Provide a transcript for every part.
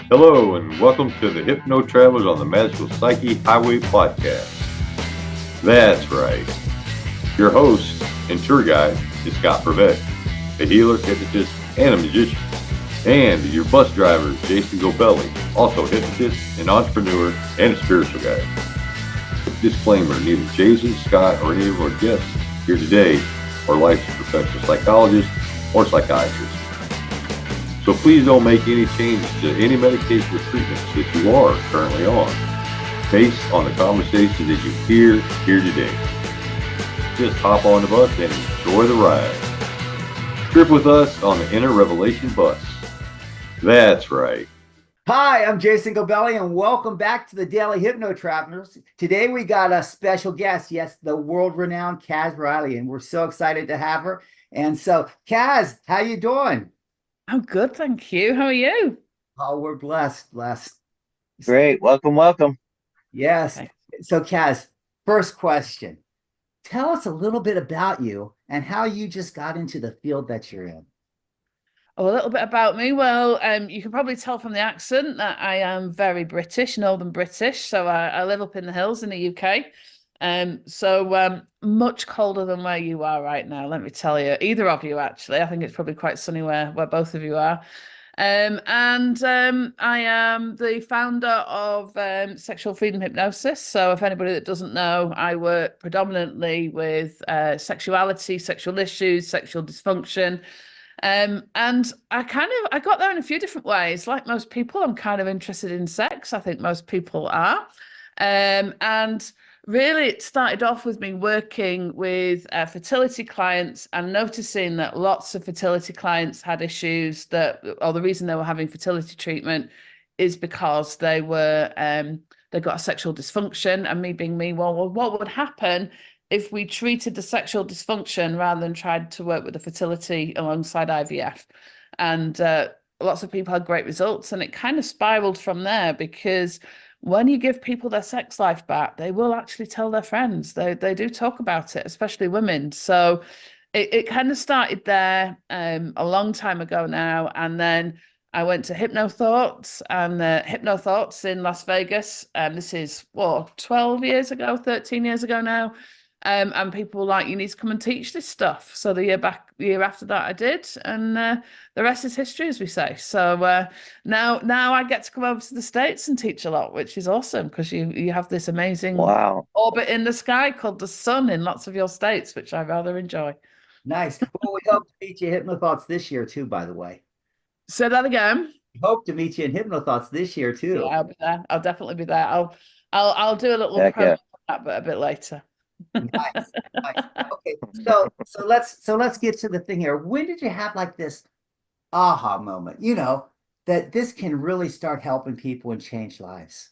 Hello, and welcome to the Hypno Travelers on the Magical Psyche Highway podcast. That's right. Your host and tour guide is Scott Prevett, a healer, hypnotist, and a magician. And your bus driver is Jason Gobelli, also a hypnotist, an entrepreneur, and a spiritual guide. Disclaimer, neither Jason, Scott, or any of our guests here today are licensed professional psychologists or psychiatrists. So please don't make any changes to any medication or treatments that you are currently on based on the conversation that you hear here today. Just hop on the bus and enjoy the ride. Trip with us on the Inner Revelation bus. That's right. Hi, I'm Jason Gobelli, and welcome back to the Daily Hypno Travelers. Today we got a special guest, yes, the world-renowned Kaz Riley, and we're so excited to have her. And so, Kaz, how you doing? I'm good, thank you. How are you? Oh, we're blessed. Great. Welcome. Yes. Okay. So, Kaz, first question. Tell us a little bit about you and how you just got into the field that you're in. Oh, a little bit about me. Well, you can probably tell from the accent that I am very British, Northern British. So I live up in the hills in the UK. Much colder than where you are right now, let me tell you. Either of you, actually. I think it's probably quite sunny where both of you are. I am the founder of Sexual Freedom Hypnosis. So if anybody that doesn't know, I work predominantly with sexuality, sexual issues, sexual dysfunction. And I got there in a few different ways. Like most people, I'm kind of interested in sex. I think most people are. And really, it started off with me working with fertility clients and noticing that lots of fertility clients had issues or the reason they were having fertility treatment is because they got a sexual dysfunction. And me being me, well, what would happen if we treated the sexual dysfunction rather than tried to work with the fertility alongside IVF? And lots of people had great results, and it kind of spiraled from there because when you give people their sex life back, they will actually tell their friends. They do talk about it, especially women. So it kind of started there a long time ago now. And then I went to Hypnothoughts and Hypnothoughts in Las Vegas. This is 12 years ago, 13 years ago now. And people were like, you need to come and teach this stuff. So the year after that, I did, and the rest is history, as we say. So now I get to come over to the States and teach a lot, which is awesome because you have this amazing Wow. orbit in the sky called the sun in lots of your states, which I rather enjoy. Nice. Well, we hope to meet you at Hypnothoughts this year too, by the way. Say that again. We hope to meet you in Hypnothoughts this year too. Yeah, I'll be there. I'll definitely be there. I'll do a little Heck promo yeah. on that, but a bit later. Nice. Okay. So let's get to the thing here. When did you have like this aha moment, that this can really start helping people and change lives?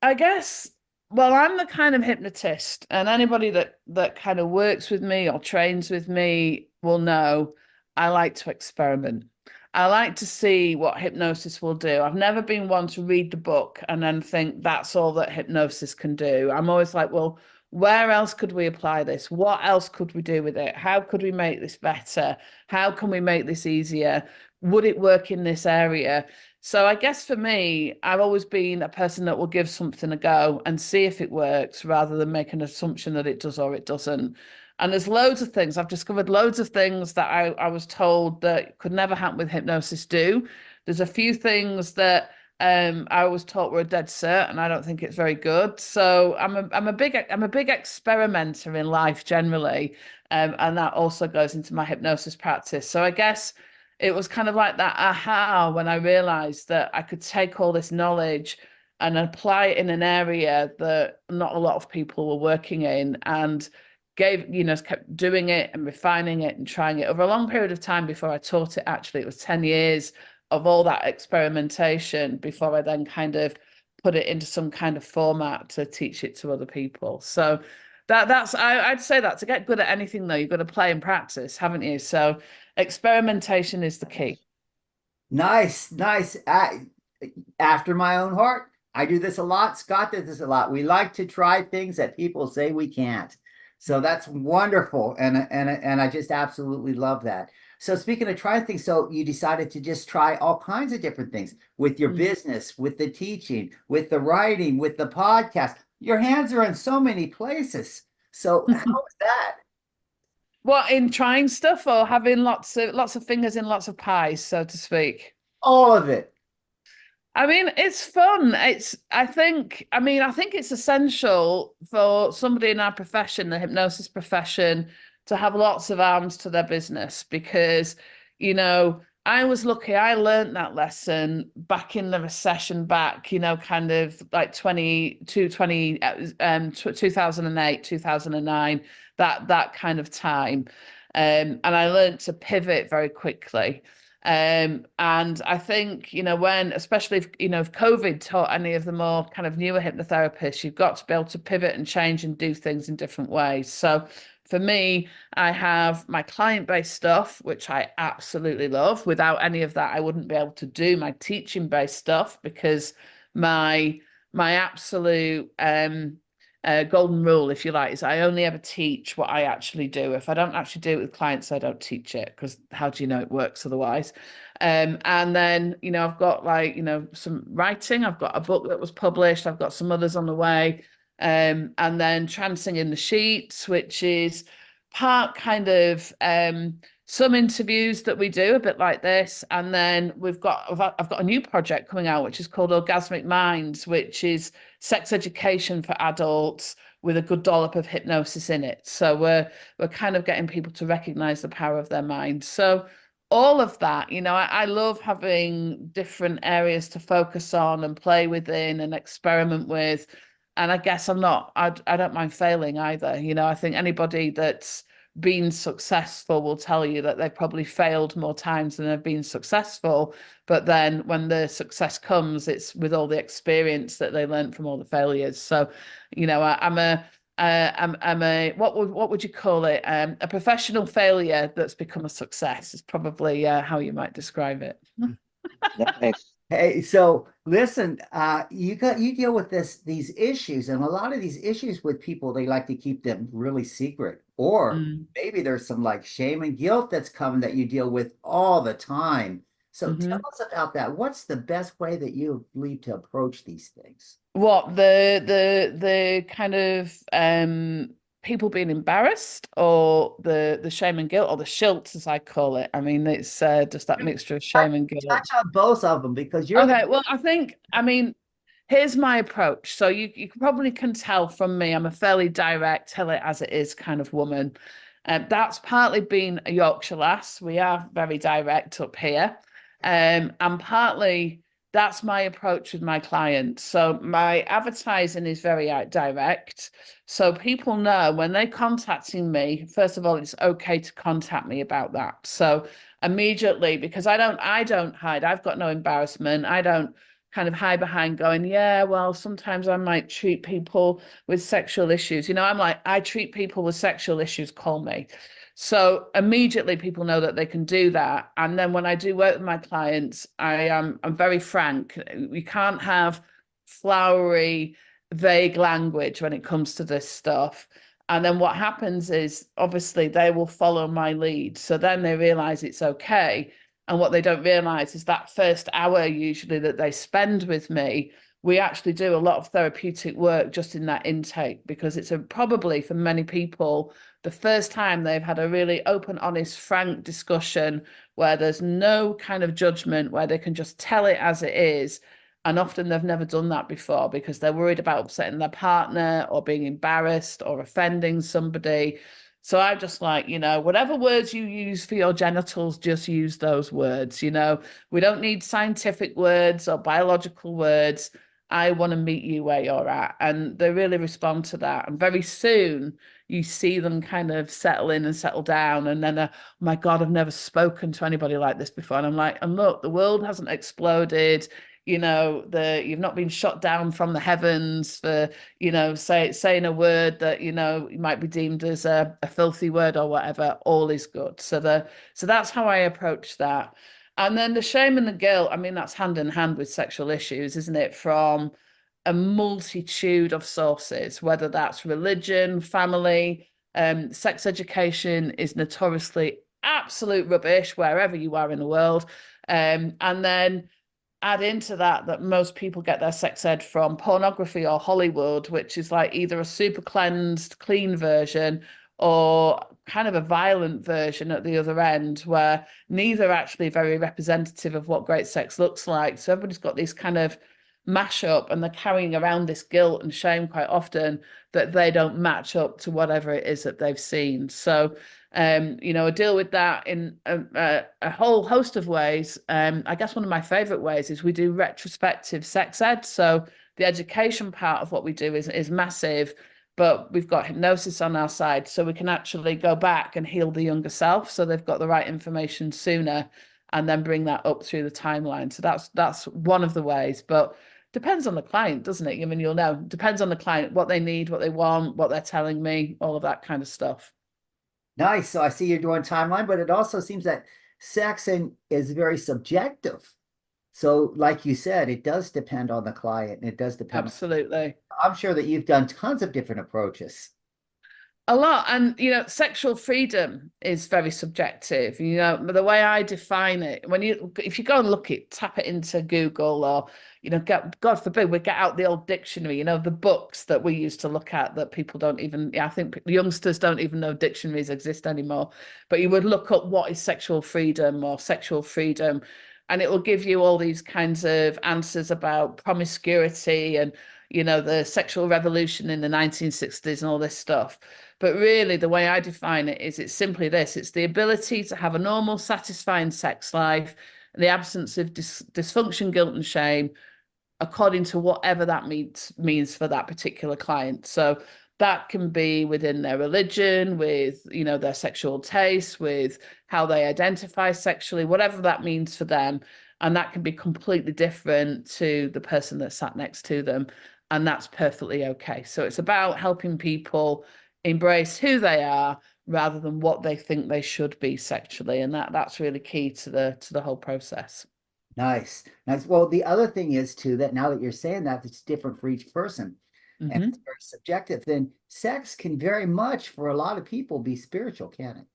I guess, well, I'm the kind of hypnotist, and anybody that kind of works with me or trains with me will know I like to experiment. I like to see what hypnosis will do. I've never been one to read the book and then think that's all that hypnosis can do. I'm always like, well, where else could we apply this? What else could we do with it? How could we make this better? How can we make this easier? Would it work in this area? So I guess for me, I've always been a person that will give something a go and see if it works rather than make an assumption that it does or it doesn't. And there's loads of things. I've discovered loads of things that I was told that could never happen with hypnosis do. There's a few things that I was taught were a dead cert, and I don't think it's very good. So I'm a big experimenter in life generally, and that also goes into my hypnosis practice. So I guess it was kind of like that aha when I realized that I could take all this knowledge and apply it in an area that not a lot of people were working in, and kept doing it and refining it and trying it over a long period of time before I taught it. Actually, it was 10 years of all that experimentation before I then kind of put it into some kind of format to teach it to other people. So I'd say that to get good at anything though, you've got to play and practice, haven't you? So experimentation is the key. Nice. After my own heart. I do this a lot. Scott does this a lot. We like to try things that people say we can't. So that's wonderful. And I just absolutely love that. So speaking of trying things, so you decided to just try all kinds of different things with your business, with the teaching, with the writing, with the podcast. Your hands are in so many places. So how is that? What, in trying stuff or having lots of fingers in lots of pies, so to speak? All of it. I mean, it's fun. I think it's essential for somebody in our profession, the hypnosis profession, to have lots of arms to their business because, I was lucky. I learned that lesson back in the recession back, kind of like 2008, 2009, that kind of time. And I learned to pivot very quickly. And I think, when, especially if COVID taught any of the more kind of newer hypnotherapists, you've got to be able to pivot and change and do things in different ways. So for me, I have my client-based stuff, which I absolutely love. Without any of that, I wouldn't be able to do my teaching-based stuff because my absolute golden rule, if you like, is I only ever teach what I actually do. If I don't actually do it with clients, I don't teach it because how do you know it works otherwise? And then, I've got some writing. I've got a book that was published. I've got some others on the way. And then Trancing in the Sheets, which is part kind of some interviews that we do a bit like this. And then I've got a new project coming out, which is called Orgasmic Minds, which is sex education for adults with a good dollop of hypnosis in it. So we're kind of getting people to recognize the power of their mind. So all of that, I love having different areas to focus on and play within and experiment with. And I guess I don't mind failing either. I think anybody that's been successful will tell you that they've probably failed more times than they've been successful. But then when the success comes, it's with all the experience that they learned from all the failures. So, I'm a what would you call it? A professional failure that's become a success is probably how you might describe it. Nice. Hey, so listen, you deal with these issues, and a lot of these issues with people, they like to keep them really secret, or maybe there's some like shame and guilt that's coming that you deal with all the time. So tell us about that. What's the best way that you believe to approach these things? What the kind of people being embarrassed or the shame and guilt or the shilts as I call it. I mean, it's just that mixture of shame and guilt. Touch on both of them because you're okay. Well, I mean, here's my approach. So you probably can tell from me, I'm a fairly direct, tell it as it is kind of woman. That's partly been a Yorkshire lass. We are very direct up here. And partly that's my approach with my clients. So my advertising is very direct. So people know when they're contacting me, first of all, it's okay to contact me about that. So immediately, because I don't hide, I've got no embarrassment. I don't kind of hide behind going, yeah, well, sometimes I might treat people with sexual issues. I'm like, I treat people with sexual issues, call me. So immediately people know that they can do that. And then when I do work with my clients, I'm very frank. We can't have flowery, vague language when it comes to this stuff. And then what happens is obviously they will follow my lead. So then they realize it's okay. And what they don't realize is that first hour usually that they spend with me, we actually do a lot of therapeutic work just in that intake because it's probably for many people the first time they've had a really open, honest, frank discussion where there's no kind of judgment, where they can just tell it as it is. And often they've never done that before because they're worried about upsetting their partner or being embarrassed or offending somebody. So I just like, whatever words you use for your genitals, just use those words. We don't need scientific words or biological words. I want to meet you where you're at. And they really respond to that. And very soon you see them kind of settle in and settle down. And then, oh my God, I've never spoken to anybody like this before. And I'm like, and look, the world hasn't exploded. You've not been shot down from the heavens for, saying a word that, might be deemed as a filthy word or whatever. All is good. So that's how I approach that. And then the shame and the guilt, I mean, that's hand in hand with sexual issues, isn't it? From a multitude of sources, whether that's religion, family, sex education is notoriously absolute rubbish wherever you are in the world. And then add into that most people get their sex ed from pornography or Hollywood, which is like either a super cleansed, clean version or kind of a violent version at the other end, where neither are actually very representative of what great sex looks like. So everybody's got this kind of mash up, and they're carrying around this guilt and shame quite often that they don't match up to whatever it is that they've seen. So I deal with that in a whole host of ways. I guess one of my favorite ways is we do retrospective sex ed. So the education part of what we do is massive, but we've got hypnosis on our side, so we can actually go back and heal the younger self, so they've got the right information sooner, and then bring that up through the timeline. So that's one of the ways, but depends on the client, doesn't it? I mean, you'll know, depends on the client, what they need, what they want, what they're telling me, all of that kind of stuff. Nice. So I see you're doing timeline, but it also seems that sex is very subjective. So like you said, it does depend on the client, and it does depend. Absolutely. I'm sure that you've done tons of different approaches. A lot. And, sexual freedom is very subjective. The way I define it, if you go and tap it into Google, or, God forbid, we get out the old dictionary, the books that we used to look at that people don't even, I think youngsters don't even know dictionaries exist anymore. But you would look up what is sexual freedom or sexual freedom, and it will give you all these kinds of answers about promiscuity and, the sexual revolution in the 1960s and all this stuff. But really, the way I define it is it's simply this: it's the ability to have a normal, satisfying sex life, the absence of dysfunction, guilt, and shame, according to whatever that means for that particular client. So that can be within their religion, with, their sexual tastes, with how they identify sexually, whatever that means for them. And that can be completely different to the person that sat next to them. And that's perfectly okay. So it's about helping people embrace who they are rather than what they think they should be sexually. And that's really key to the whole process. Nice. Nice. Well, the other thing is too, that now that you're saying that, it's different for each person, and it's very subjective. Then sex can very much, for a lot of people, be spiritual, can it?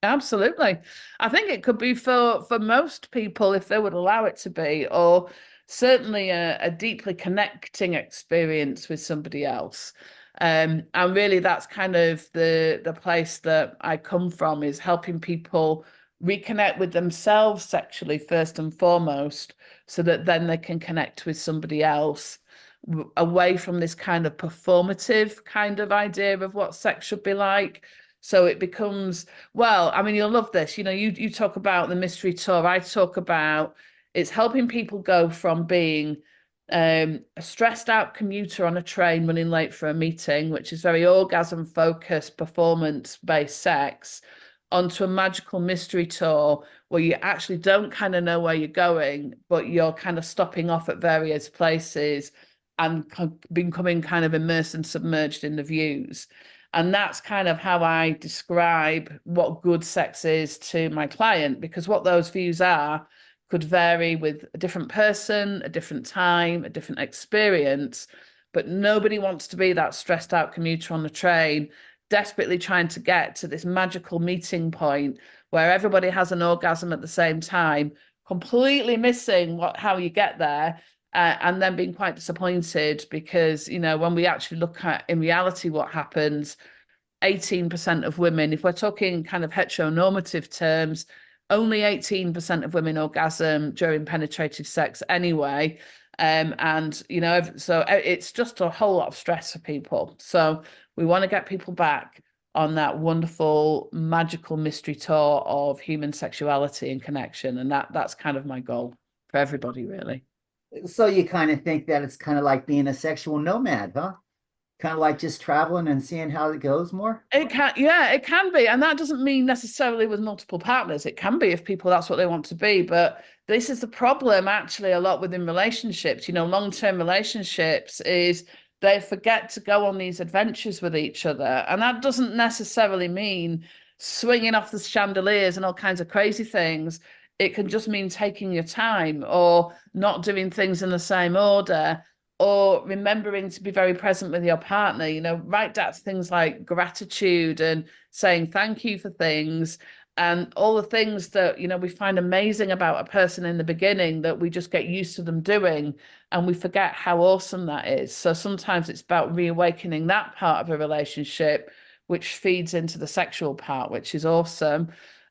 Absolutely. I think it could be for most people, if they would allow it to be, or certainly a deeply connecting experience with somebody else. And really, that's kind of the place that I come from, is helping people reconnect with themselves sexually first and foremost, so that then they can connect with somebody else, away from this kind of performative kind of idea of what sex should be like. So it becomes, well, I mean, you'll love this. You talk about the mystery tour. I talk about it's helping people go from being a stressed out commuter on a train running late for a meeting, which is very orgasm focused, performance based sex, onto a magical mystery tour where you actually don't kind of know where you're going, but you're kind of stopping off at various places and becoming kind of immersed and submerged in the views. And that's kind of how I describe what good sex is to my client, because what those views are could vary with a different person, a different time, a different experience. But nobody wants to be that stressed out commuter on the train, desperately trying to get to this magical meeting point where everybody has an orgasm at the same time, completely missing how you get there. And then being quite disappointed because, when we actually look at in reality what happens, 18% of women, if we're talking kind of heteronormative terms, only 18% of women orgasm during penetrative sex anyway. So it's just a whole lot of stress for people. So we want to get people back on that wonderful, magical mystery tour of human sexuality and connection. And that's kind of my goal for everybody, really. So you kind of think that it's kind of like being a sexual nomad, huh? Kind of like just traveling and seeing how it goes more? It can be. And that doesn't mean necessarily with multiple partners. It can be if people, that's what they want to be. But this is the problem actually a lot within relationships, long-term relationships, is they forget to go on these adventures with each other. And that doesn't necessarily mean swinging off the chandeliers and all kinds of crazy things. It can just mean taking your time, or not doing things in the same order, or remembering to be very present with your partner. Write down things like gratitude and saying thank you for things, And all the things that, we find amazing about a person in the beginning that we just get used to them doing, and we forget how awesome that is. So sometimes it's about reawakening that part of a relationship, which feeds into the sexual part, which is awesome.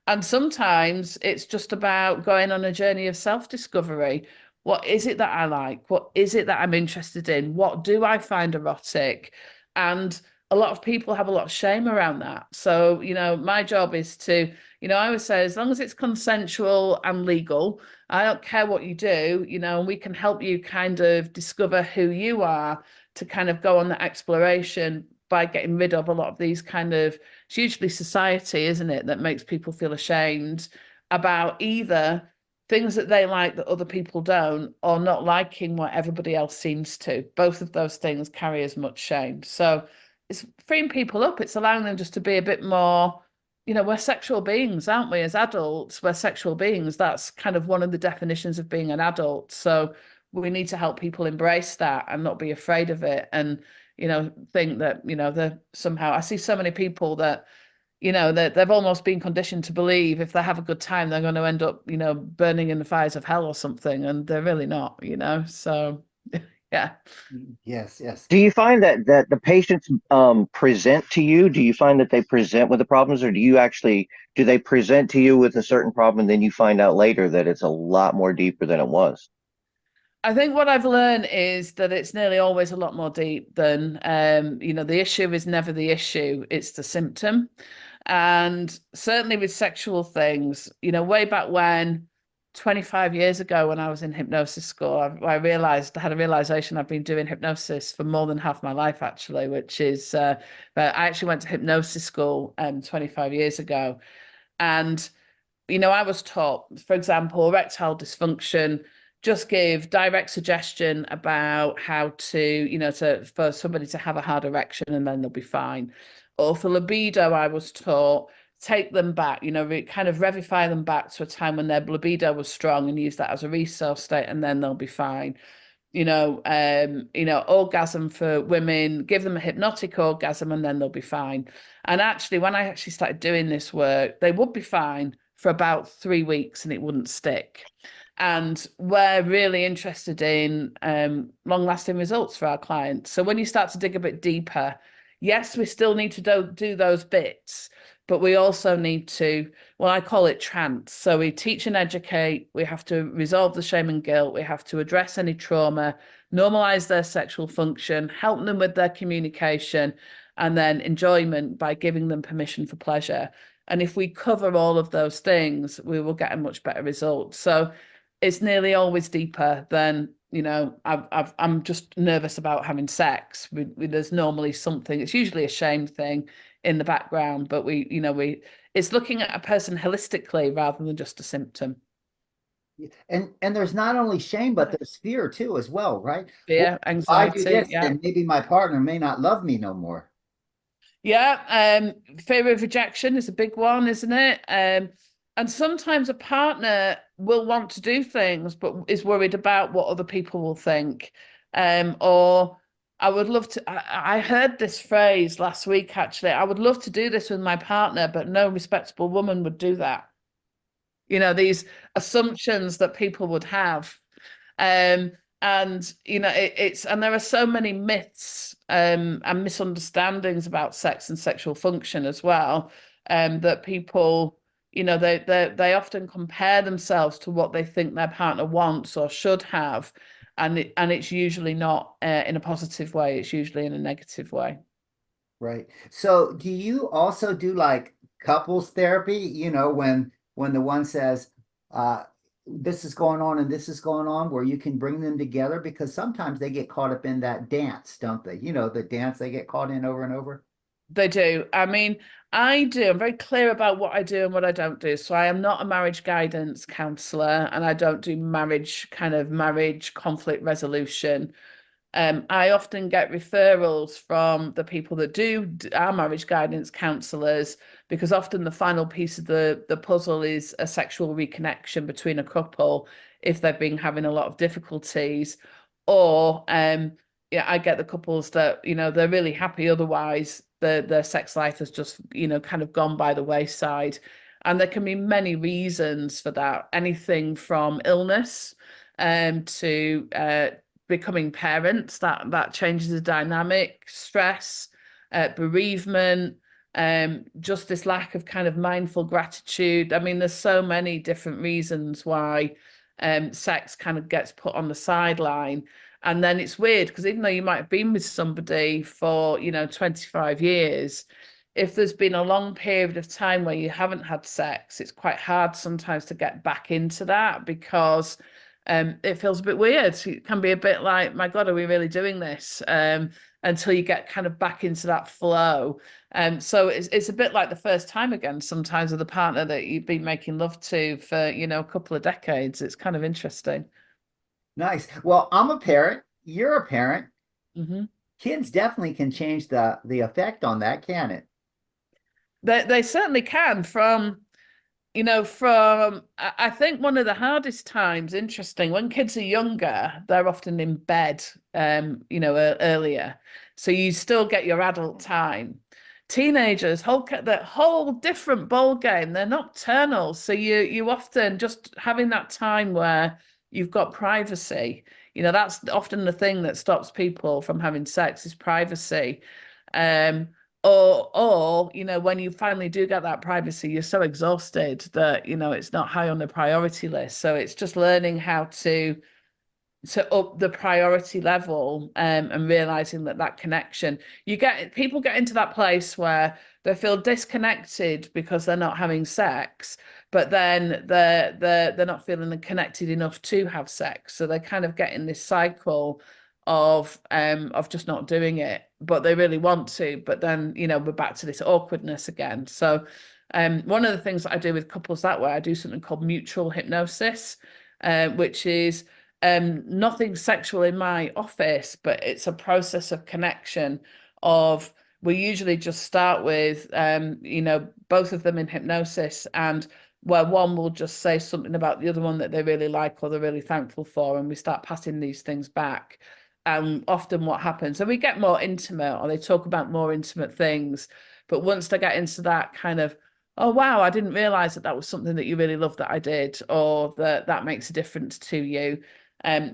And sometimes it's just about going on a journey of self-discovery. What is it that I like? What is it that I'm interested in? What do I find erotic? And a lot of people have a lot of shame around that. So, my job is to, I always say, as long as it's consensual and legal, I don't care what you do, and we can help you kind of discover who you are, to kind of go on that exploration by getting rid of a lot of these kind of, it's usually society, isn't it, that makes people feel ashamed about either things that they like that other people don't, or not liking what everybody else seems to. Both of those things carry as much shame. So it's freeing people up. It's allowing them just to be a bit more, we're sexual beings, aren't we? As adults, we're sexual beings. That's kind of one of the definitions of being an adult. So we need to help people embrace that and not be afraid of it. And, think that, they're somehow, I see so many people that, that they've almost been conditioned to believe if they have a good time, they're going to end up, burning in the fires of hell or something. And they're really not, so yeah. Yes, yes. Do you find that the patients present to you? Do you find that they present with the problems, or do they present to you with a certain problem and then you find out later that it's a lot more deeper than it was? I think what I've learned is that it's nearly always a lot more deep than, the issue is never the issue, it's the symptom. And certainly with sexual things, way back when, 25 years ago, when I was in hypnosis school, I had a realization I've been doing hypnosis for more than half my life, actually, which is, but I actually went to hypnosis school 25 years ago. And I was taught, for example, erectile dysfunction, just give direct suggestion about how to, for somebody to have a hard erection and then they'll be fine. Or for libido, I was taught, take them back, kind of revivify them back to a time when their libido was strong and use that as a resource state, and then they'll be fine. Orgasm for women, give them a hypnotic orgasm and then they'll be fine. And actually, when I actually started doing this work, they would be fine for about 3 weeks and it wouldn't stick. And we're really interested in long-lasting results for our clients. So when you start to dig a bit deeper, yes, we still need to do those bits, but we also need to, well, I call it trance. So we teach and educate. We have to resolve the shame and guilt. We have to address any trauma, normalize their sexual function, help them with their communication, and then enjoyment by giving them permission for pleasure. And if we cover all of those things, we will get a much better result. So it's nearly always deeper than, I'm just nervous about having sex. There's normally something, it's usually a shame thing in the background, but it's looking at a person holistically rather than just a symptom. And there's not only shame, but there's fear too, as well, right? Fear, Well, if I do anxiety, this, yeah. then maybe my partner may not love me no more. Yeah, fear of rejection is a big one, isn't it? And sometimes a partner will want to do things, but is worried about what other people will think. Or I would love to, I heard this phrase last week, actually, I would love to do this with my partner, but no respectable woman would do that. These assumptions that people would have. And and there are so many myths and misunderstandings about sex and sexual function as well, that people, they often compare themselves to what they think their partner wants or should have, and it's usually not in a positive way. It's usually in a negative way. Right. So do you also do like couples therapy, when the one says, this is going on and this is going on, where you can bring them together? Because sometimes they get caught up in that dance, don't they? The dance they get caught in over and over. They do. I mean, I do. I'm very clear about what I do and what I don't do. So I am not a marriage guidance counselor, and I don't do marriage conflict resolution. I often get referrals from the people that are marriage guidance counselors, because often the final piece of the puzzle is a sexual reconnection between a couple if they've been having a lot of difficulties. Or I get the couples that, they're really happy otherwise. Their sex life has just, kind of gone by the wayside. And there can be many reasons for that, anything from illness to becoming parents, that changes the dynamic, stress, bereavement, just this lack of kind of mindful gratitude. I mean, there's so many different reasons why sex kind of gets put on the sideline. And then it's weird because even though you might have been with somebody for, 25 years, if there's been a long period of time where you haven't had sex, it's quite hard sometimes to get back into that because it feels a bit weird. It can be a bit like, my God, are we really doing this? Until you get kind of back into that flow. So it's a bit like the first time again, sometimes with a partner that you've been making love to for, a couple of decades. It's kind of interesting. Nice. Well, I'm a parent. You're a parent. Mm-hmm. Kids definitely can change the effect on that, can it? They certainly can. I think one of the hardest times, interesting, when kids are younger, they're often in bed, earlier. So you still get your adult time. Teenagers, the whole different ball game. They're nocturnal. So you often just having that time where you've got privacy. That's often the thing that stops people from having sex is privacy. Or when you finally do get that privacy, you're so exhausted that it's not high on the priority list. So it's just learning how to up the priority level, and realizing that connection, people get into that place where they feel disconnected because they're not having sex, but then they're not feeling connected enough to have sex, so they kind of get in this cycle of just not doing it, but they really want to, but then we're back to this awkwardness again. So one of the things that I do with couples that way, I do something called mutual hypnosis, which is nothing sexual in my office, but it's a process of connection of, we usually just start with, both of them in hypnosis, and where one will just say something about the other one that they really like or they're really thankful for, and we start passing these things back. And often what happens, and we get more intimate, or they talk about more intimate things, but once they get into that kind of, oh wow, I didn't realize that was something that you really loved that I did, or that makes a difference to you.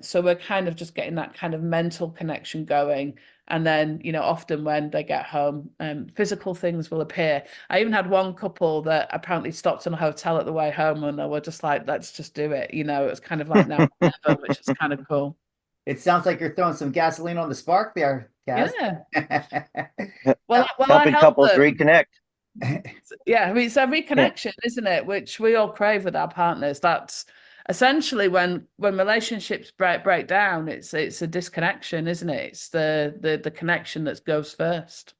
So we're kind of just getting that kind of mental connection going. And then, often when they get home, physical things will appear. I even had one couple that apparently stopped in a hotel at the way home, and they were just like, let's just do it. It was kind of like now or never, which is kind of cool. It sounds like you're throwing some gasoline on the spark there, Kaz. Yeah. Well, helping couples reconnect. Yeah, I mean, it's a reconnection, isn't it? Which we all crave with our partners. That's essentially when relationships break down, it's a disconnection, isn't it? It's the connection that goes first.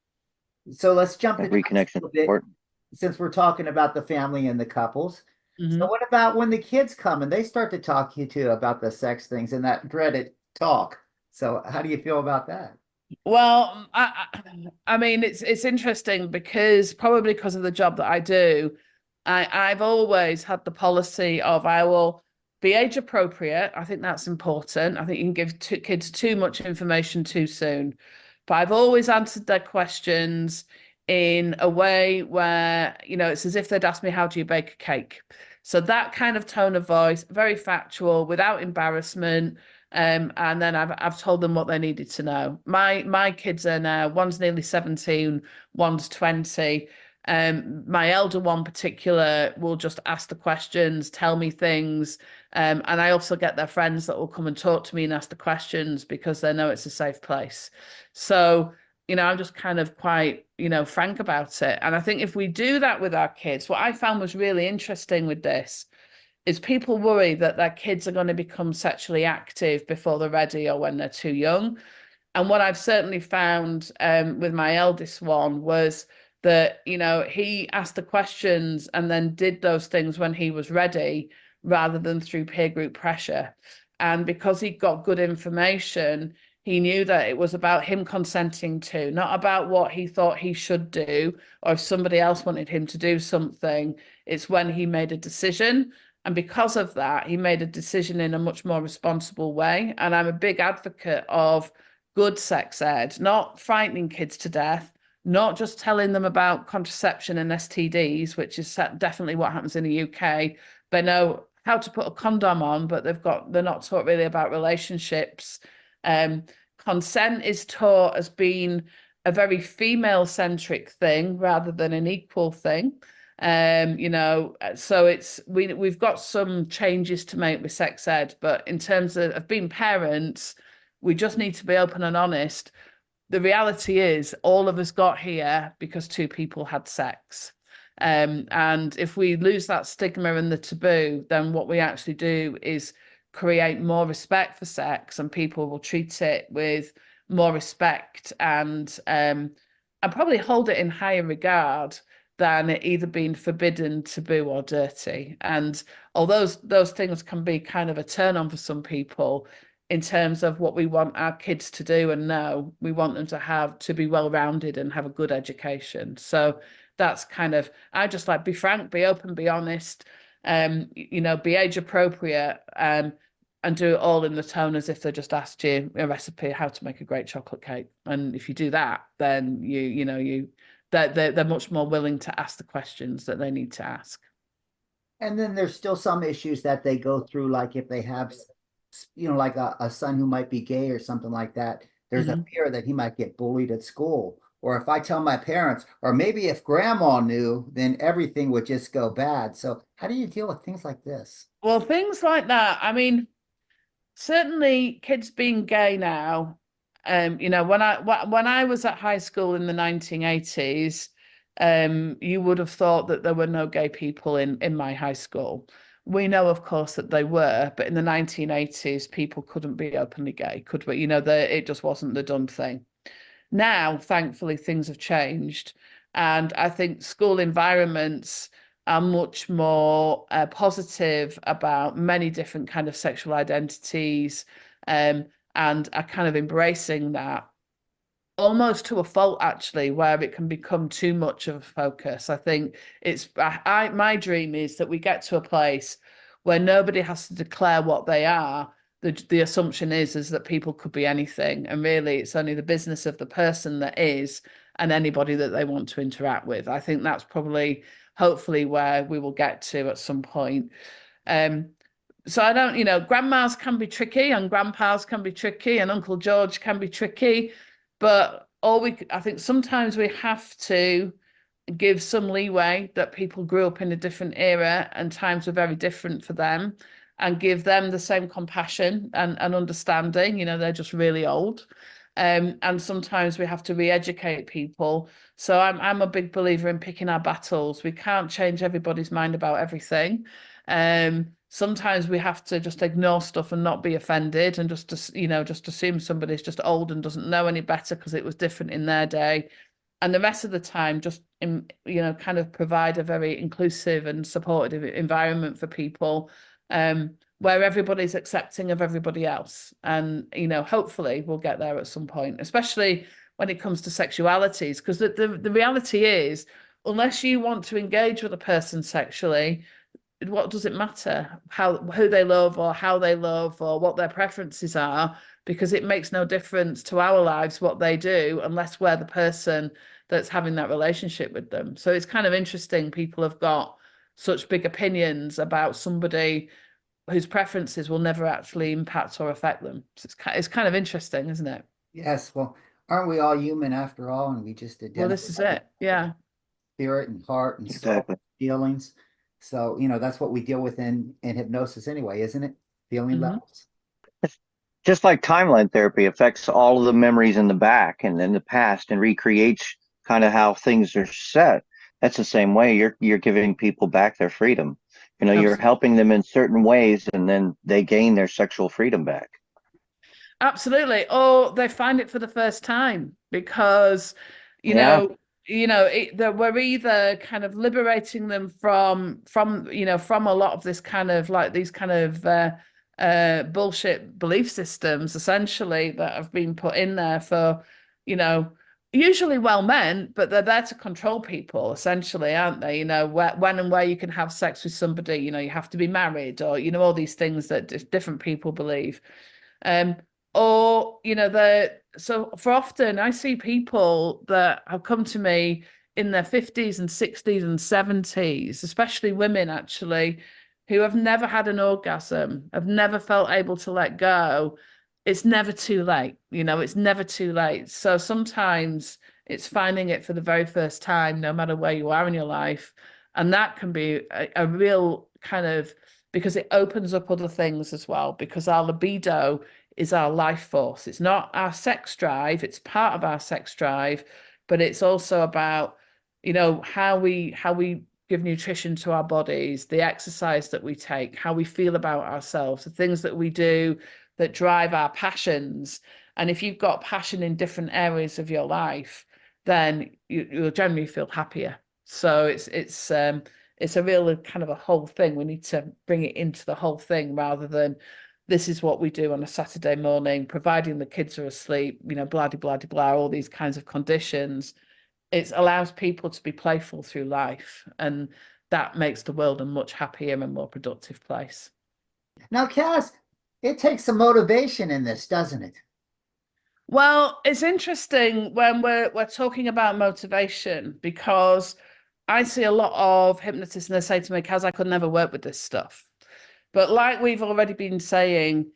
So let's jump into reconnection a bit, important. since we're talking about the family and the couples. Mm-hmm. So what about when the kids come and they start to talk to you too about the sex things and that dreaded talk? So how do you feel about that? Well, I mean, it's interesting because probably because of the job that I do, I've always had the policy of, I will be age appropriate. I think that's important. I think you can give kids too much information too soon, but I've always answered their questions in a way where, it's as if they'd asked me, how do you bake a cake? So that kind of tone of voice, very factual, without embarrassment. And then I've told them what they needed to know. My kids are now, one's nearly 17, one's 20. My elder one particular will just ask the questions, tell me things. And I also get their friends that will come and talk to me and ask the questions because they know it's a safe place. So, I'm just kind of quite, frank about it. And I think if we do that with our kids, what I found was really interesting with this is people worry that their kids are going to become sexually active before they're ready or when they're too young. And what I've certainly found with my eldest one was that, he asked the questions and then did those things when he was ready rather than through peer group pressure. And because he got good information, he knew that it was about him consenting to, not about what he thought he should do, or if somebody else wanted him to do something. It's when he made a decision. And because of that, he made a decision in a much more responsible way. And I'm a big advocate of good sex ed, not frightening kids to death, not just telling them about contraception and STDs, which is definitely what happens in the UK. They know how to put a condom on, but they're not taught really about relationships. Consent is taught as being a very female-centric thing rather than an equal thing. So we've got some changes to make with sex ed, but in terms of being parents, we just need to be open and honest. The reality is all of us got here because two people had sex. And if we lose that stigma and the taboo, then what we actually do is create more respect for sex, and people will treat it with more respect and probably hold it in higher regard than it either being forbidden, taboo, or dirty. And although those things can be kind of a turn on for some people, in terms of what we want our kids to do and know, we want them to be well-rounded and have a good education. So that's kind of, I just like, be frank, be open, be honest, be age appropriate, and do it all in the tone as if they just asked you a recipe how to make a great chocolate cake. And if you do that, then they're much more willing to ask the questions that they need to ask. And then there's still some issues that they go through, like if they have, like a son who might be gay or something like that, there's a fear that he might get bullied at school. Or if I tell my parents, or maybe if grandma knew, then everything would just go bad. So how do you deal with things like this? Well, things like that, I mean, certainly kids being gay now, when I was at high school in the 1980s, you would have thought that there were no gay people in my high school. We know, of course, that they were, but in the 1980s, people couldn't be openly gay, could we? It just wasn't the done thing. Now, thankfully, things have changed. And I think school environments are much more positive about many different kind of sexual identities, and are kind of embracing that, almost to a fault, actually, where it can become too much of a focus. I think my dream is that we get to a place where nobody has to declare what they are. The assumption is that people could be anything, and really it's only the business of the person that is, and anybody that they want to interact with. I think that's probably, hopefully, where we will get to at some point. So I don't, grandmas can be tricky, and grandpas can be tricky, and Uncle George can be tricky, but I think sometimes we have to give some leeway that people grew up in a different era and times were very different for them, and give them the same compassion and understanding. They're just really old. And sometimes we have to re-educate people. So I'm a big believer in picking our battles. We can't change everybody's mind about everything. Sometimes we have to just ignore stuff and not be offended, and just assume somebody's just old and doesn't know any better because it was different in their day. And the rest of the time, just kind of provide a very inclusive and supportive environment for people, where everybody's accepting of everybody else. And hopefully we'll get there at some point, especially when it comes to sexualities, because the reality is, unless you want to engage with a person sexually, what does it matter who they love or how they love or what their preferences are? Because it makes no difference to our lives what they do, unless we're the person that's having that relationship with them. So it's kind of interesting. People have got such big opinions about somebody whose preferences will never actually impact or affect them. So it's kind of interesting, isn't it? Yes. Well, aren't we all human after all? And we just Well, this is it. Yeah. Spirit and heart and soul feelings. So, that's what we deal with in hypnosis anyway, isn't it? Feeling levels. Just like timeline therapy affects all of the memories in the back and in the past and recreates kind of how things are set. That's the same way you're giving people back their freedom. You're helping them in certain ways, and then they gain their sexual freedom back. Absolutely. Or they find it for the first time because, we're either kind of liberating them from a lot of this kind of like these kind of bullshit belief systems, essentially, that have been put in there for, usually well meant, but they're there to control people, essentially, aren't they? When and where you can have sex with somebody, you have to be married, or all these things that different people believe. Or, so for often I see people that have come to me in their 50s and 60s and 70s, especially women actually, who have never had an orgasm, have never felt able to let go. It's never too late, it's never too late. So sometimes it's finding it for the very first time, no matter where you are in your life. And that can be a real kind of, because it opens up other things as well, because our libido is our life force. It's not our sex drive, it's part of our sex drive, but it's also about, how we give nutrition to our bodies, the exercise that we take, how we feel about ourselves, the things that we do that drive our passions. And if you've got passion in different areas of your life, then you'll generally feel happier. So it's a real kind of a whole thing. We need to bring it into the whole thing rather than this is what we do on a Saturday morning, providing the kids are asleep, blah, blah, blah, blah, all these kinds of conditions. It allows people to be playful through life, and that makes the world a much happier and more productive place. Now, Kaz, it takes some motivation in this, doesn't it? Well, it's interesting when we're talking about motivation, because I see a lot of hypnotists and they say to me, Kaz, I could never work with this stuff. But like we've already been saying,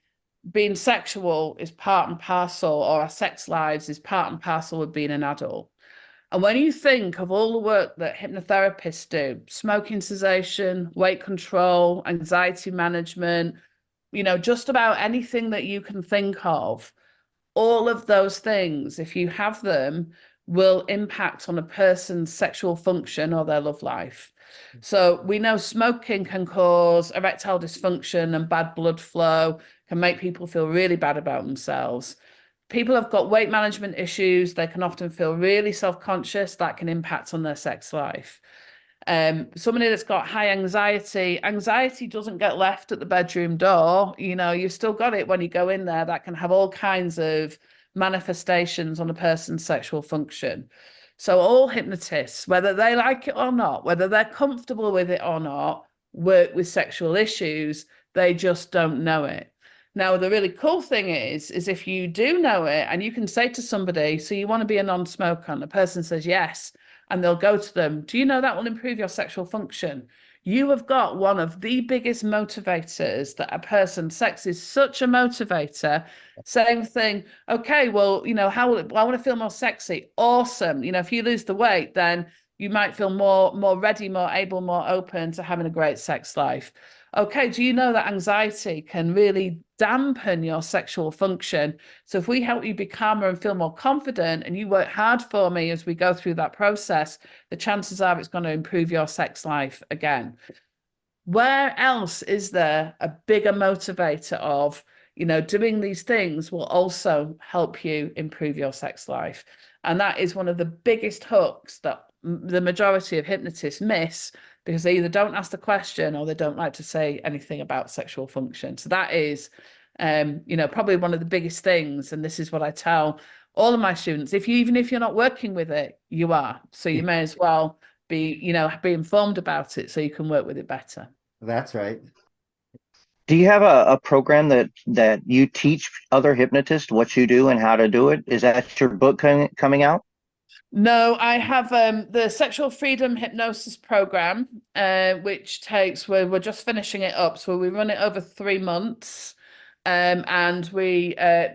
being sexual is part and parcel, or our sex lives is part and parcel of being an adult. And when you think of all the work that hypnotherapists do, smoking cessation, weight control, anxiety management, just about anything that you can think of, all of those things, if you have them, will impact on a person's sexual function or their love life. So we know smoking can cause erectile dysfunction and bad blood flow, can make people feel really bad about themselves. People have got weight management issues. They can often feel really self-conscious. That can impact on their sex life. Somebody that's got high anxiety doesn't get left at the bedroom door. You've still got it when you go in there. That can have all kinds of manifestations on a person's sexual function. So all hypnotists, whether they like it or not, whether they're comfortable with it or not, work with sexual issues. They just don't know it. Now, the really cool thing is if you do know it and you can say to somebody, so you want to be a non-smoker, and the person says yes, and they'll go to them, do you know that will improve your sexual function? You have got one of the biggest motivators that a person, sex is such a motivator. Same thing. Okay, well, how will it, well, I want to feel more sexy. Awesome. If you lose the weight, then you might feel more ready, more able, more open to having a great sex life. Okay, do you know that anxiety can really dampen your sexual function? So if we help you be calmer and feel more confident, and you work hard for me as we go through that process, the chances are it's going to improve your sex life again. Where else is there a bigger motivator of, doing these things will also help you improve your sex life? And that is one of the biggest hooks that the majority of hypnotists miss, because they either don't ask the question or they don't like to say anything about sexual function. So that is, probably one of the biggest things. And this is what I tell all of my students. Even if you're not working with it, you are. So you may as well be informed about it so you can work with it better. That's right. Do you have a program that you teach other hypnotists what you do and how to do it? Is that your book coming out? No, I have the Sexual Freedom Hypnosis program, which we're just finishing it up. So we run it over 3 months, and we do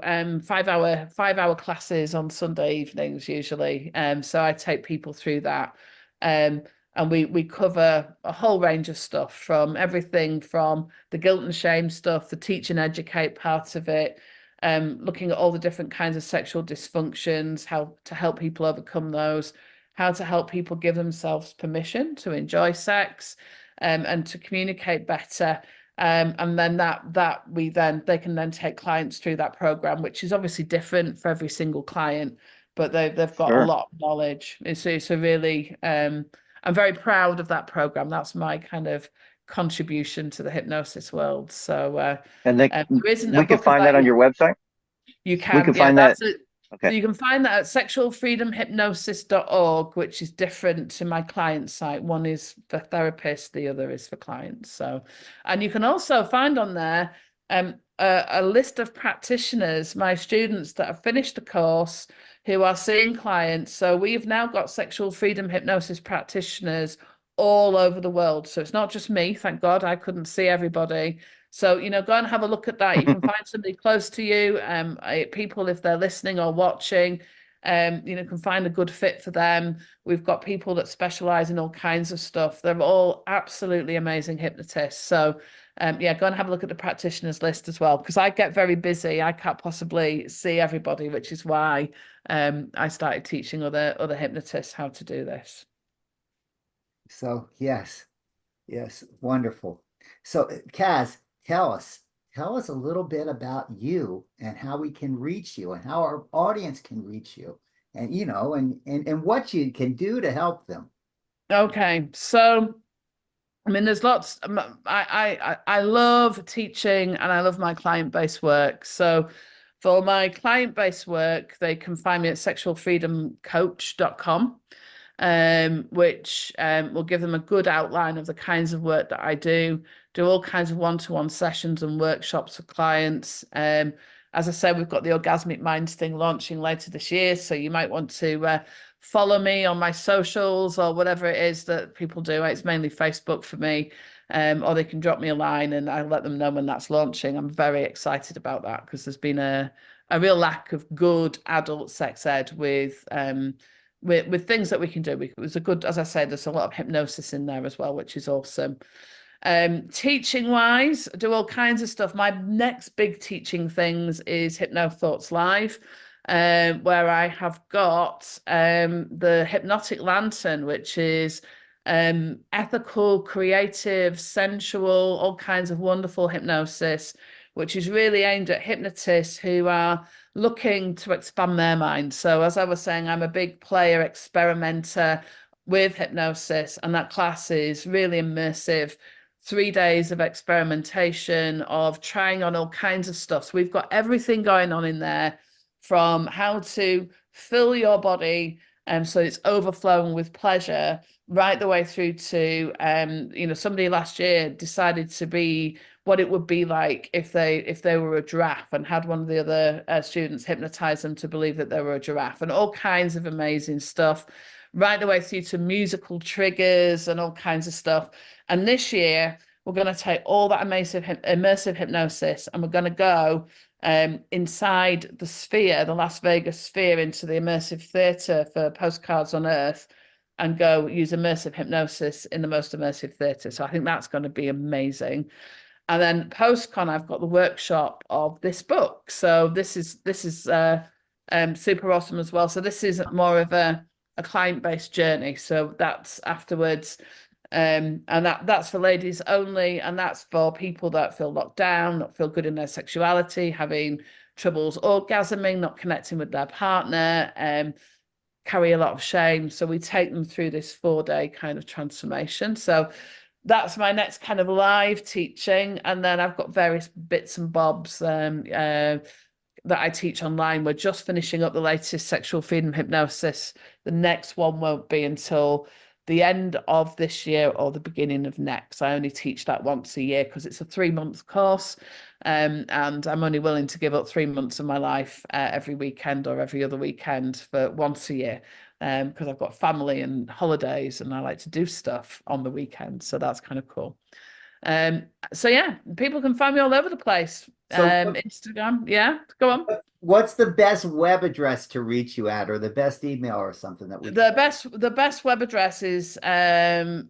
5-hour classes on Sunday evenings usually. So I take people through that, and we cover a whole range of stuff, from everything from the guilt and shame stuff, the teach and educate part of it. Looking at all the different kinds of sexual dysfunctions, how to help people overcome those, how to help people give themselves permission to enjoy sex, and to communicate better. And then they can then take clients through that program, which is obviously different for every single client, but they've got Sure. a lot of knowledge. It's a really, I'm very proud of that program. That's my kind of contribution to the hypnosis world. So And there isn't a we can book of find that on yet. your website? You We can, can yeah, find that. that's it. Okay. You can find that at sexualfreedomhypnosis.org, which is different to my client site. One is for therapists, the other is for clients. So, and you can also find on there a list of practitioners, my students that have finished the course, who are seeing clients. So we've now got sexual freedom hypnosis practitioners all over the world. So it's not just me, thank God. I couldn't see everybody. So, go and have a look at that. You can find somebody close to you. People, if they're listening or watching, can find a good fit for them. We've got people that specialize in all kinds of stuff. They're all absolutely amazing hypnotists. So go and have a look at the practitioners list as well, because I get very busy. I can't possibly see everybody, which is why I started teaching other hypnotists how to do this. So yes, wonderful. So Kaz, tell us a little bit about you and how we can reach you and how our audience can reach you, and and what you can do to help them. Okay, so there's lots. I love teaching and I love my client-based work. So for my client-based work, they can find me at sexualfreedomcoach.com, which will give them a good outline of the kinds of work that I do all kinds of one-to-one sessions and workshops for clients. As I said, we've got the Orgasmic Minds thing launching later this year, so you might want to follow me on my socials or whatever it is that people do. It's mainly Facebook for me, or they can drop me a line and I'll let them know when that's launching. I'm very excited about that because there's been a real lack of good adult sex ed with things that we can do. It was a good, as I said, there's a lot of hypnosis in there as well, which is awesome. Teaching wise, I do all kinds of stuff. My next big teaching things is Hypno Thoughts Live, where I have got the Hypnotic Lantern, which is ethical, creative, sensual, all kinds of wonderful hypnosis, which is really aimed at hypnotists who are looking to expand their mind. So as I was saying, I'm a big player, experimenter with hypnosis, and that class is really immersive. 3 days of experimentation, of trying on all kinds of stuff. So we've got everything going on in there, from how to fill your body so it's overflowing with pleasure, right the way through to somebody last year decided to be what it would be like if they were a giraffe, and had one of the other students hypnotize them to believe that they were a giraffe, and all kinds of amazing stuff, right the way through to musical triggers and all kinds of stuff. And this year, we're going to take all that immersive hypnosis and we're going to go inside the Sphere, the Las Vegas Sphere, into the immersive theatre for Postcards on Earth, and go use immersive hypnosis in the most immersive theatre. So I think that's going to be amazing. And then post-con, I've got the workshop of this book. So this is super awesome as well. So this is more of a client-based journey. So that's afterwards. And that's for ladies only, and that's for people that feel locked down, not feel good in their sexuality, having troubles orgasming, not connecting with their partner, carry a lot of shame. So we take them through this 4-day kind of transformation. So that's my next kind of live teaching. And then I've got various bits and bobs that I teach online. We're just finishing up the latest sexual freedom hypnosis. The next one won't be until the end of this year or the beginning of next. I only teach that once a year because it's a 3-month course, and I'm only willing to give up 3 months of my life every weekend or every other weekend for once a year, because I've got family and holidays and I like to do stuff on the weekend. So that's kind of cool. So yeah, people can find me all over the place. So Instagram, yeah, go on. What's the best web address to reach you at, or the best email or something that we the best web address is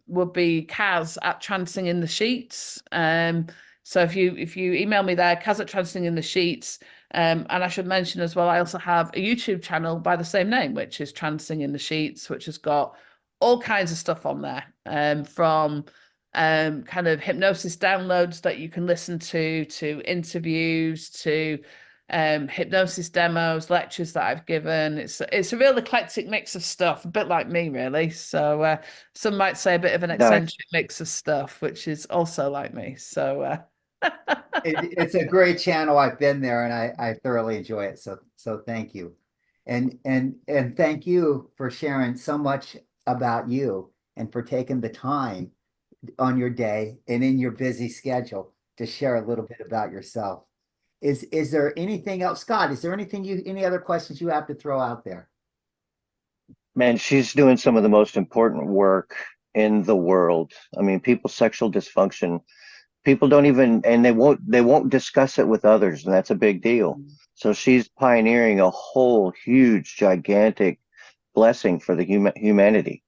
would be Kaz at Trancing in the Sheets. So if you email me there, Kaz at Trancing in the Sheets. And I should mention as well, I also have a YouTube channel by the same name, which is Trancing in the Sheets, which has got all kinds of stuff on there, from kind of hypnosis downloads that you can listen to interviews, to hypnosis demos, lectures that I've given. It's a real eclectic mix of stuff, a bit like me, really. So some might say a bit of an eccentric mix of stuff, which is also like me. So it's a great channel. I've been there and I thoroughly enjoy it. So thank you. And thank you for sharing so much about you and for taking the time on your day and in your busy schedule to share a little bit about yourself. Is there anything else, Scott? Is there any other questions you have to throw out there? Man, she's doing some of the most important work in the world. I mean, people's sexual dysfunction, people don't even, and they won't discuss it with others, and that's a big deal. So she's pioneering a whole huge, gigantic blessing for the humanity.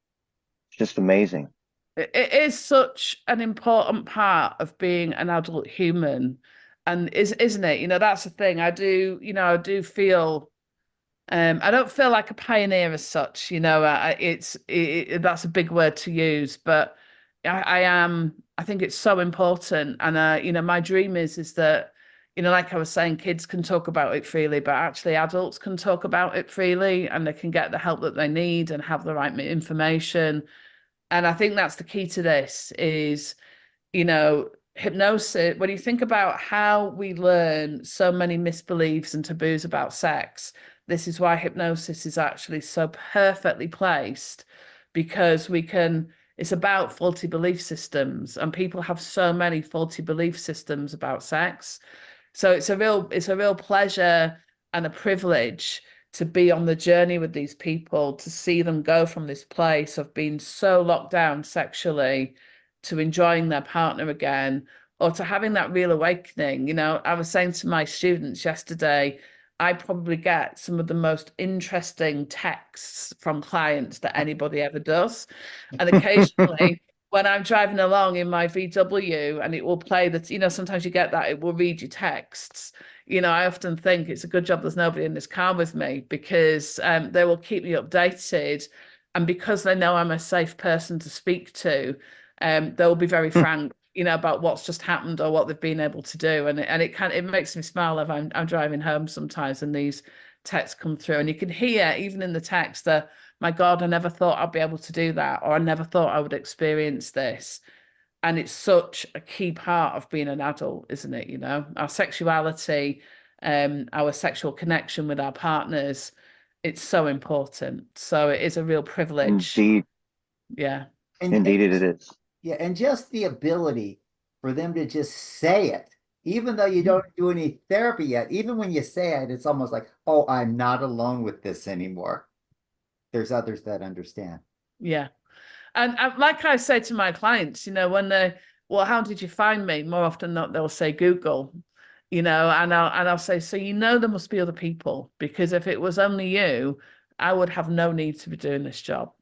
It's just amazing. It is such an important part of being an adult human, and isn't it? That's the thing. I do feel. I don't feel like a pioneer as such. That's a big word to use, but I am. I think it's so important, and my dream is that, like I was saying, kids can talk about it freely, but actually adults can talk about it freely, and they can get the help that they need and have the right information. And I think that's the key to this is, hypnosis. When you think about how we learn so many misbeliefs and taboos about sex, this is why hypnosis is actually so perfectly placed, because it's about faulty belief systems, and people have so many faulty belief systems about sex. So it's a real pleasure and a privilege to be on the journey with these people, to see them go from this place of being so locked down sexually to enjoying their partner again, or to having that real awakening. I was saying to my students yesterday, I probably get some of the most interesting texts from clients that anybody ever does. And occasionally, when I'm driving along in my VW and it will play that, sometimes you get that, it will read your texts. I often think it's a good job there's nobody in this car with me, because they will keep me updated. And because they know I'm a safe person to speak to, they'll be very frank, about what's just happened or what they've been able to do. And it makes me smile if I'm driving home sometimes and these texts come through. And you can hear, even in the text, that, my God, I never thought I'd be able to do that, or I never thought I would experience this. And it's such a key part of being an adult, isn't it? Our sexuality, our sexual connection with our partners, it's so important. So it is a real privilege. Indeed. Yeah. Indeed it is. Yeah, and just the ability for them to just say it, even though you don't do any therapy yet, even when you say it, it's almost like, oh, I'm not alone with this anymore. There's others that understand. Yeah. And like I say to my clients, when well, how did you find me? More often than not, they'll say Google, and I'll say, so there must be other people, because if it was only you, I would have no need to be doing this job.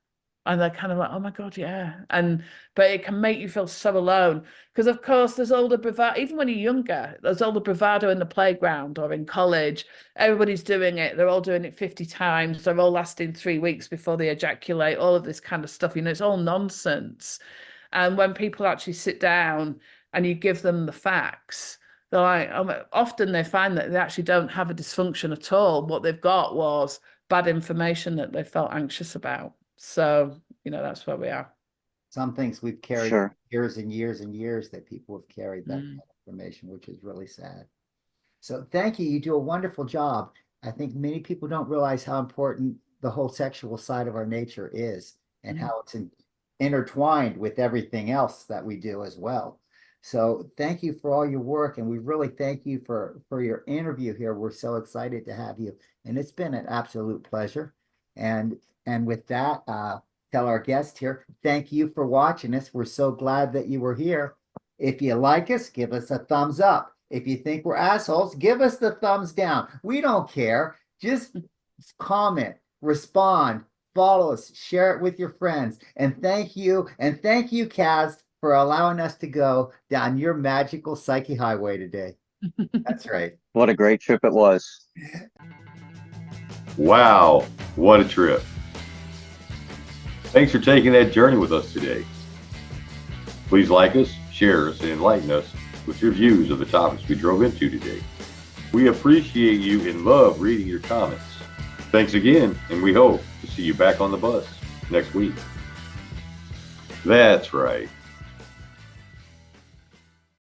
And they're kind of like, oh my God, yeah. But it can make you feel so alone, because of course there's all the bravado, even when you're younger, there's all the bravado in the playground or in college. Everybody's doing it. They're all doing it 50 times. They're all lasting 3 weeks before they ejaculate, all of this kind of stuff. It's all nonsense. And when people actually sit down and you give them the facts, they're like, often they find that they actually don't have a dysfunction at all. What they've got was bad information that they felt anxious about. So, that's where we are. Some things we've carried Sure. years and years and years that people have carried that information, which is really sad. So thank you. You do a wonderful job. I think many people don't realize how important the whole sexual side of our nature is, and how it's intertwined with everything else that we do as well. So thank you for all your work, and we really thank you for your interview here. We're so excited to have you, and it's been an absolute pleasure. And with that, tell our guest here, thank you for watching us. We're so glad that you were here. If you like us, give us a thumbs up. If you think we're assholes, give us the thumbs down. We don't care. Just comment, respond, follow us, share it with your friends. And thank you, Kaz, for allowing us to go down your magical psyche highway today. That's right. What a great trip it was. Wow, what a trip. Thanks for taking that journey with us today. Please like us, share us, and enlighten us with your views of the topics we drove into today. We appreciate you and love reading your comments. Thanks again, and we hope to see you back on the bus next week. That's right.